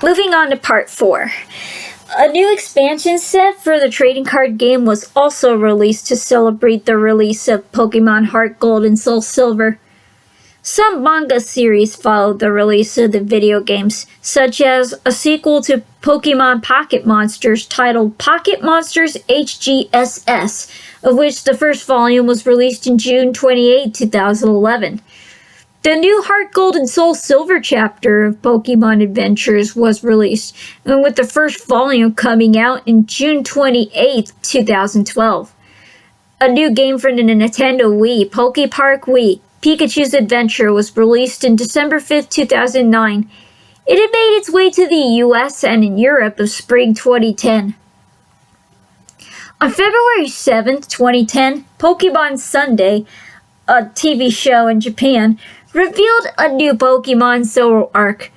Moving on to part 4. A new expansion set for the trading card game was also released to celebrate the release of Pokemon Heart Gold and Soul Silver. Some manga series followed the release of the video games, such as a sequel to Pokemon Pocket Monsters titled Pocket Monsters HGSS, of which the first volume was released in June 28, 2011. The new Heart Gold and Soul Silver chapter of Pokemon Adventures was released, and with the first volume coming out in June 28, 2012. A new game for the Nintendo Wii, Pokepark Wii, Pikachu's Adventure, was released in December 5, 2009. It had made its way to the US and in Europe of spring 2010. On February 7, 2010, Pokemon Sunday, a TV show in Japan, revealed a new Pokemon Zoro arc.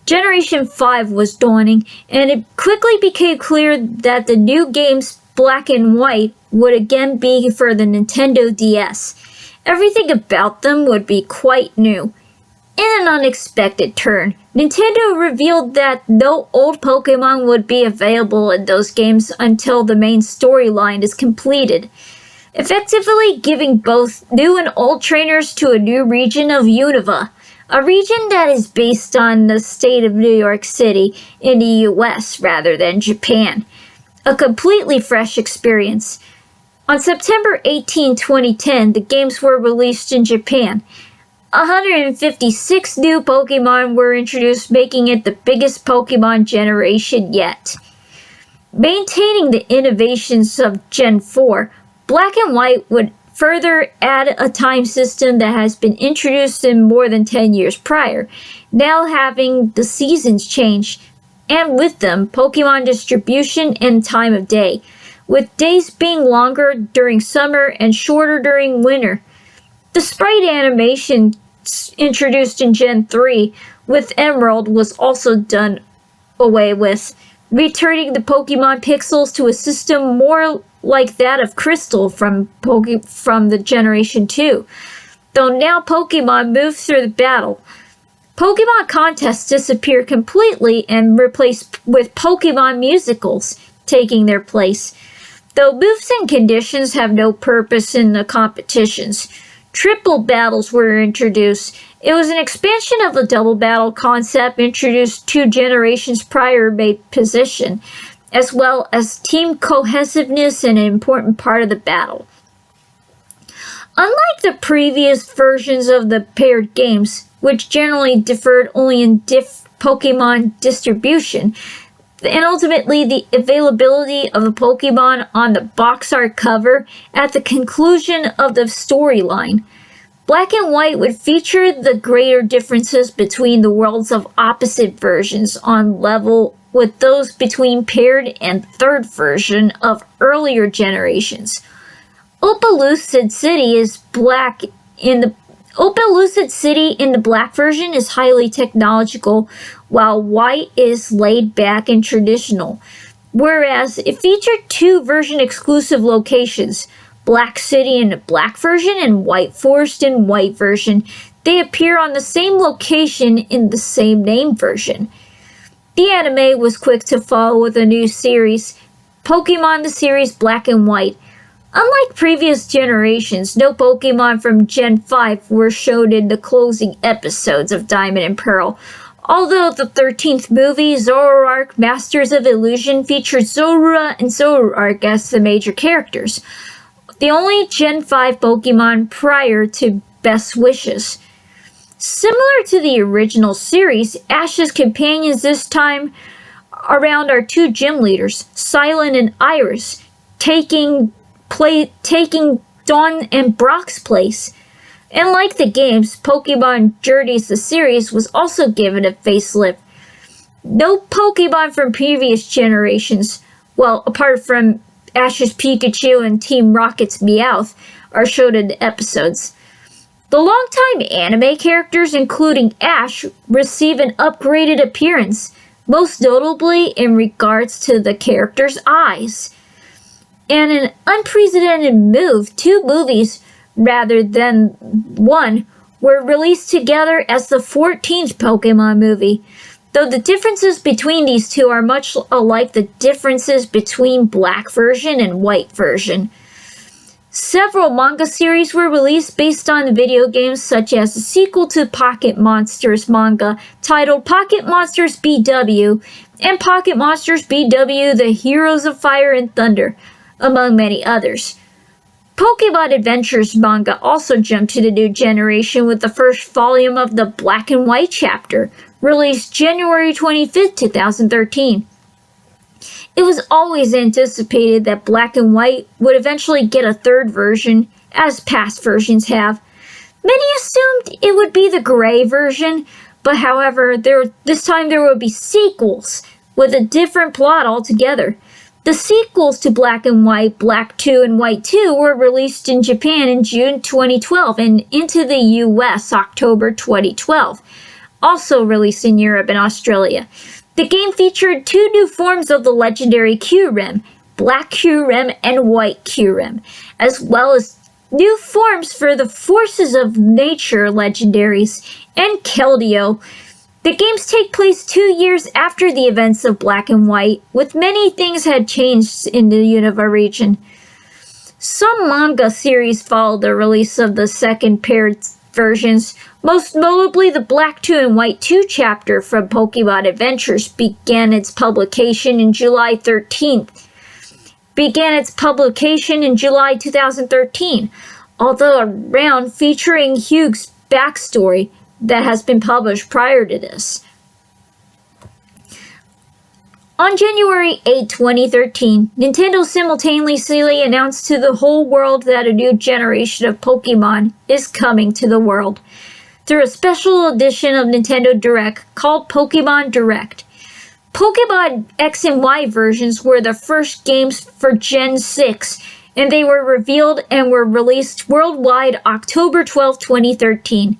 Generation 5 was dawning, and it quickly became clear that the new games Black and White would again be for the Nintendo DS. Everything about them would be quite new. In an unexpected turn, Nintendo revealed that no old Pokemon would be available in those games until the main storyline is completed, effectively giving both new and old trainers to a new region of Unova, a region that is based on the state of New York City in the US rather than Japan. A completely fresh experience. On September 18, 2010, the games were released in Japan. 156 new Pokemon were introduced, making it the biggest Pokemon generation yet. Maintaining the innovations of Gen 4, Black and White would further add a time system that has been introduced in more than 10 years prior, now having the seasons change, and with them, Pokemon distribution and time of day, with days being longer during summer and shorter during winter. The sprite animation introduced in Gen 3 with Emerald was also done away with, returning the Pokemon pixels to a system more like that of Crystal from the Generation 2, though now Pokemon move through the battle. Pokemon contests disappear completely and replaced with Pokemon musicals taking their place, though moves and conditions have no purpose in the competitions. Triple battles were introduced. It was an expansion of the double battle concept introduced 2 generations prior made position, as well as team cohesiveness an important part of the battle. Unlike the previous versions of the paired games, which generally differed only in Pokemon distribution, and ultimately the availability of a Pokemon on the box art cover at the conclusion of the storyline, Black and White would feature the greater differences between the worlds of opposite versions on level with those between paired and third version of earlier generations. Opalucid City in the black version is highly technological, while White is laid back and traditional, whereas it featured 2 version exclusive locations, Black City in the black version and White Forest in white version. They appear on the same location in the same name version. The anime was quick to follow with a new series, Pokemon the series Black and White. Unlike previous generations, no Pokemon from Gen 5 were shown in the closing episodes of Diamond and Pearl, although the 13th movie, Zoroark Masters of Illusion, featured Zorua and Zoroark as the major characters, the only Gen 5 Pokemon prior to Best Wishes. Similar to the original series, Ash's companions this time around are 2 gym leaders, Silent and Iris, taking Dawn and Brock's place. And like the games, Pokemon Journeys the series was also given a facelift. No Pokemon from previous generations, well, apart from Ash's Pikachu and Team Rocket's Meowth, are shown in the episodes. The longtime anime characters, including Ash, receive an upgraded appearance, most notably in regards to the character's eyes. And an unprecedented move, 2 movies rather than 1 were released together as the 14th Pokemon movie. though the differences between these two are much alike the differences between black version and white version. Several manga series were released based on the video games, such as the sequel to Pocket Monsters manga titled Pocket Monsters BW and Pocket Monsters BW The Heroes of Fire and Thunder, among many others. Pokemon Adventures manga also jumped to the new generation with the first volume of the Black and White chapter, released January 25, 2013. It was always anticipated that Black and White would eventually get a third version, as past versions have. Many assumed it would be the gray version, but however, this time there would be sequels with a different plot altogether. The sequels to Black and White, Black 2 and White 2, were released in Japan in June 2012 and into the US October 2012, also released in Europe and Australia. The game featured two new forms of the legendary Kyurem, Black Kyurem and White Kyurem, as well as new forms for the Forces of Nature legendaries and Keldeo. The games take place 2 years after the events of Black and White, with many things had changed in the Unova region. Some manga series followed the release of the second paired versions. Most notably, the Black 2 and White 2 chapter from Pokemon Adventures began its publication in July 2013, although a round featuring Hugh's backstory that has been published prior to this. On January 8, 2013, Nintendo simultaneously announced to the whole world that a new generation of Pokemon is coming to the world through a special edition of Nintendo Direct called Pokemon Direct. Pokemon X and Y versions were the first games for Gen 6, and they were revealed and were released worldwide October 12, 2013.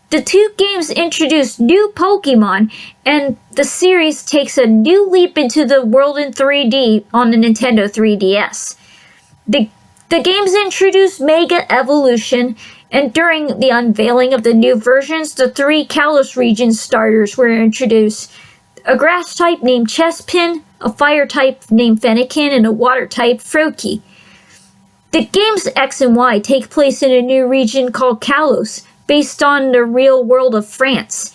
The two games introduced new Pokemon, and the series takes a new leap into the world in 3D on the Nintendo 3DS. The games introduced Mega Evolution, and during the unveiling of the new versions, the three Kalos region starters were introduced. A grass type named Chespin, a fire type named Fennekin, and a water type Froakie. The games X and Y take place in a new region called Kalos, based on the real world of France.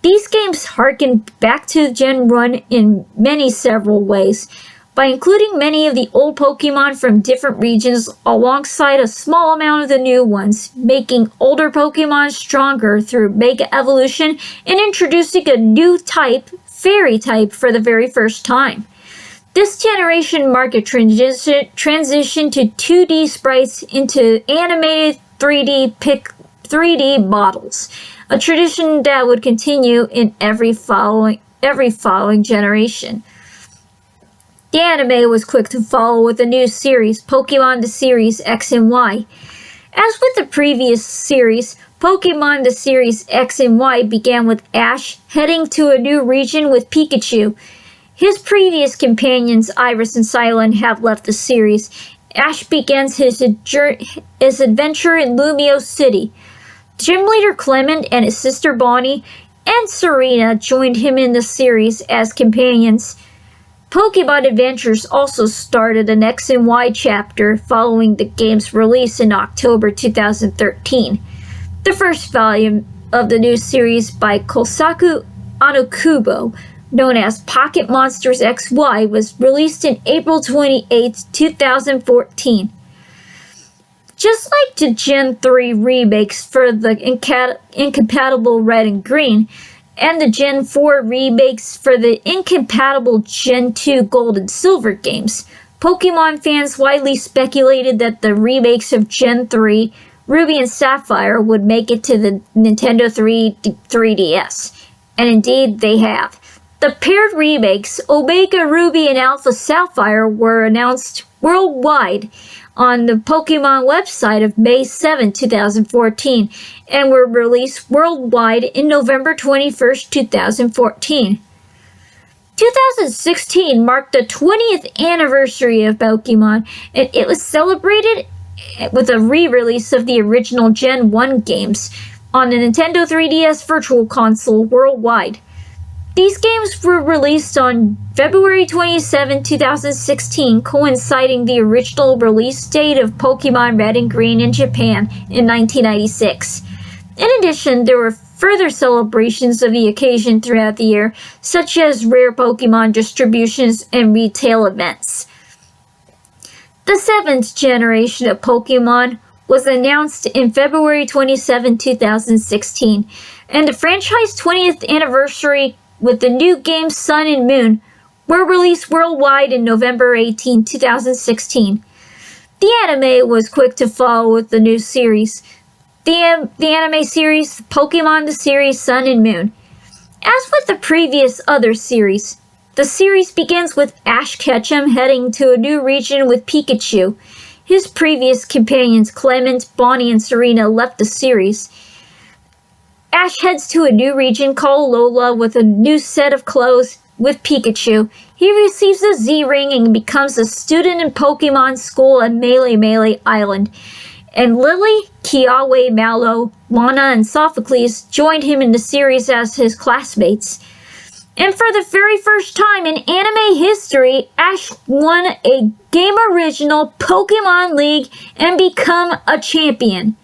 These games harken back to Gen 1 in several ways, by including many of the old Pokemon from different regions alongside a small amount of the new ones, making older Pokemon stronger through Mega Evolution and introducing a new type, Fairy type, for the very first time. This generation marked a transition to 2D sprites into animated 3D models, a tradition that would continue in every following generation. The anime was quick to follow with a new series, Pokemon the Series X and Y. As with the previous series, Pokemon the Series X and Y began with Ash heading to a new region with Pikachu. His previous companions, Iris and Silent, have left the series. Ash begins his adventure in Lumio City. Gym leader Clement and his sister Bonnie and Serena joined him in the series as companions. Pokemon Adventures also started an X and Y chapter following the game's release in October 2013. The first volume of the new series by Kosaku Anokubo, known as Pocket Monsters XY, was released in April 28, 2014. Just like the Gen 3 remakes for the incompatible Red and Green, and the Gen 4 remakes for the incompatible Gen 2 Gold and Silver games, Pokemon fans widely speculated that the remakes of Gen 3, Ruby and Sapphire, would make it to the Nintendo 3DS, and indeed they have. The paired remakes, Omega Ruby and Alpha Sapphire, were announced worldwide on the Pokemon website of May 7, 2014, and were released worldwide in November 21, 2014. 2016 marked the 20th anniversary of Pokemon, and it was celebrated with a re-release of the original Gen 1 games on the Nintendo 3DS Virtual Console worldwide. These games were released on February 27, 2016, coinciding the original release date of Pokemon Red and Green in Japan in 1996. In addition, there were further celebrations of the occasion throughout the year, such as rare Pokemon distributions and retail events. The seventh generation of Pokemon was announced in February 27, 2016, and the franchise's 20th anniversary with the new games Sun and Moon were released worldwide in November 18, 2016. The anime was quick to follow with the new series. The anime series, Pokemon the series Sun and Moon. As with the previous other series, the series begins with Ash Ketchum heading to a new region with Pikachu. His previous companions Clement, Bonnie, and Serena left the series. Ash heads to a new region called Lola with a new set of clothes with Pikachu. He receives a Z-Ring and becomes a student in Pokemon school at Melee Island. And Lily, Kiawe, Mallow, Lana, and Sophocles joined him in the series as his classmates. And for the very first time in anime history, Ash won a Game Original Pokemon League and become a champion.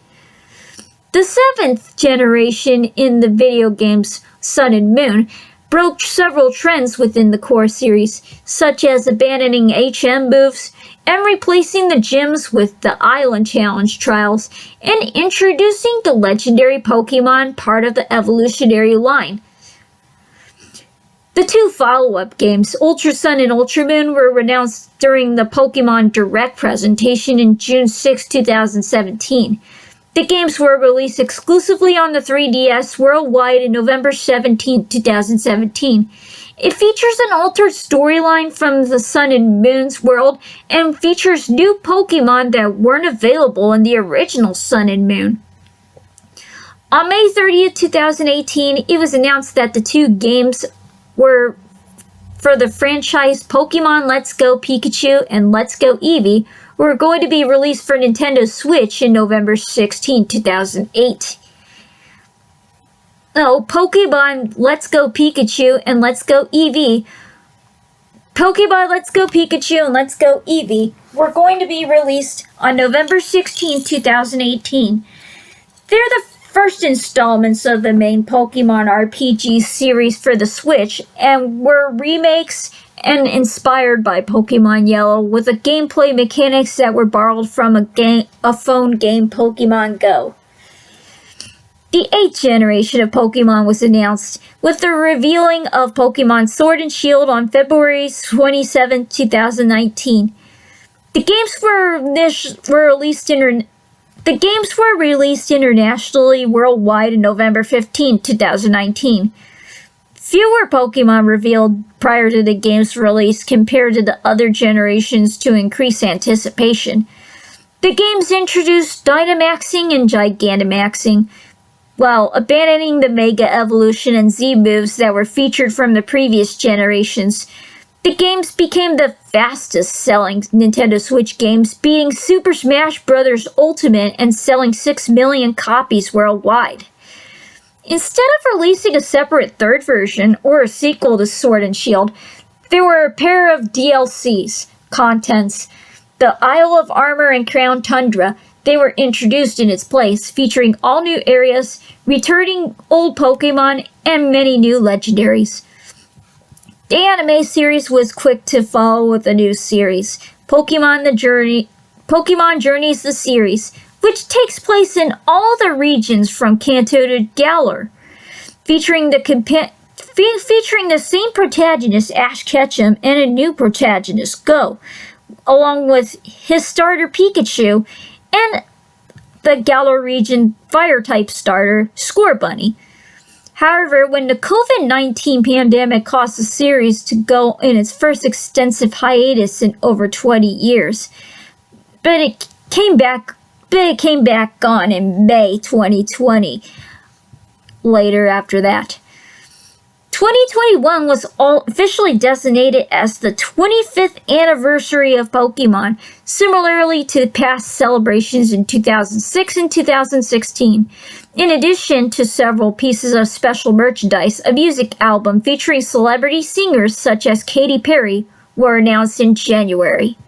The seventh generation in the video games Sun and Moon broke several trends within the core series, such as abandoning HM moves and replacing the gyms with the Island Challenge trials, and introducing the legendary Pokemon part of the evolutionary line. The two follow-up games, Ultra Sun and Ultra Moon, were announced during the Pokemon Direct presentation in June 6, 2017. The games were released exclusively on the 3DS worldwide in November 17, 2017. It features an altered storyline from the Sun and Moon's world and features new Pokemon that weren't available in the original Sun and Moon. On May 30th, 2018, it was announced that the two games were for the franchise Pokemon Let's Go Pikachu and Let's Go Eevee were going to be released for Nintendo Switch in November 16, 2008. Pokemon Let's Go Pikachu and Let's Go Eevee. Pokemon Let's Go Pikachu and Let's Go Eevee were going to be released on November 16, 2018. They're the first installments of the main Pokemon RPG series for the Switch and were remakes and inspired by Pokemon Yellow with the gameplay mechanics that were borrowed from a phone game, Pokemon Go. The 8th generation of Pokemon was announced with the revealing of Pokemon Sword and Shield on February 27, 2019. The games were released internationally worldwide in November 15, 2019. Fewer Pokemon revealed prior to the game's release compared to the other generations to increase anticipation. The games introduced Dynamaxing and Gigantamaxing, while abandoning the Mega Evolution and Z moves that were featured from the previous generations. The games became the fastest-selling Nintendo Switch games, beating Super Smash Bros. Ultimate and selling 6 million copies worldwide. Instead of releasing a separate third version or a sequel to Sword and Shield, there were a pair of DLCs, contents, the Isle of Armor and Crown Tundra. They were introduced in its place, featuring all new areas, returning old Pokemon, and many new legendaries. The anime series was quick to follow with a new series, Pokemon Journeys the series, which takes place in all the regions from Kanto to Galar, featuring the same protagonist, Ash Ketchum, and a new protagonist, Go, along with his starter Pikachu, and the Galar region Fire-type starter, Scorbunny. However, when the COVID-19 pandemic caused the series to go in its first extensive hiatus in over 20 years, but it came back on in May 2020, later after that. 2021 was officially designated as the 25th anniversary of Pokemon, similarly to past celebrations in 2006 and 2016. In addition to several pieces of special merchandise, a music album featuring celebrity singers such as Katy Perry were announced in January.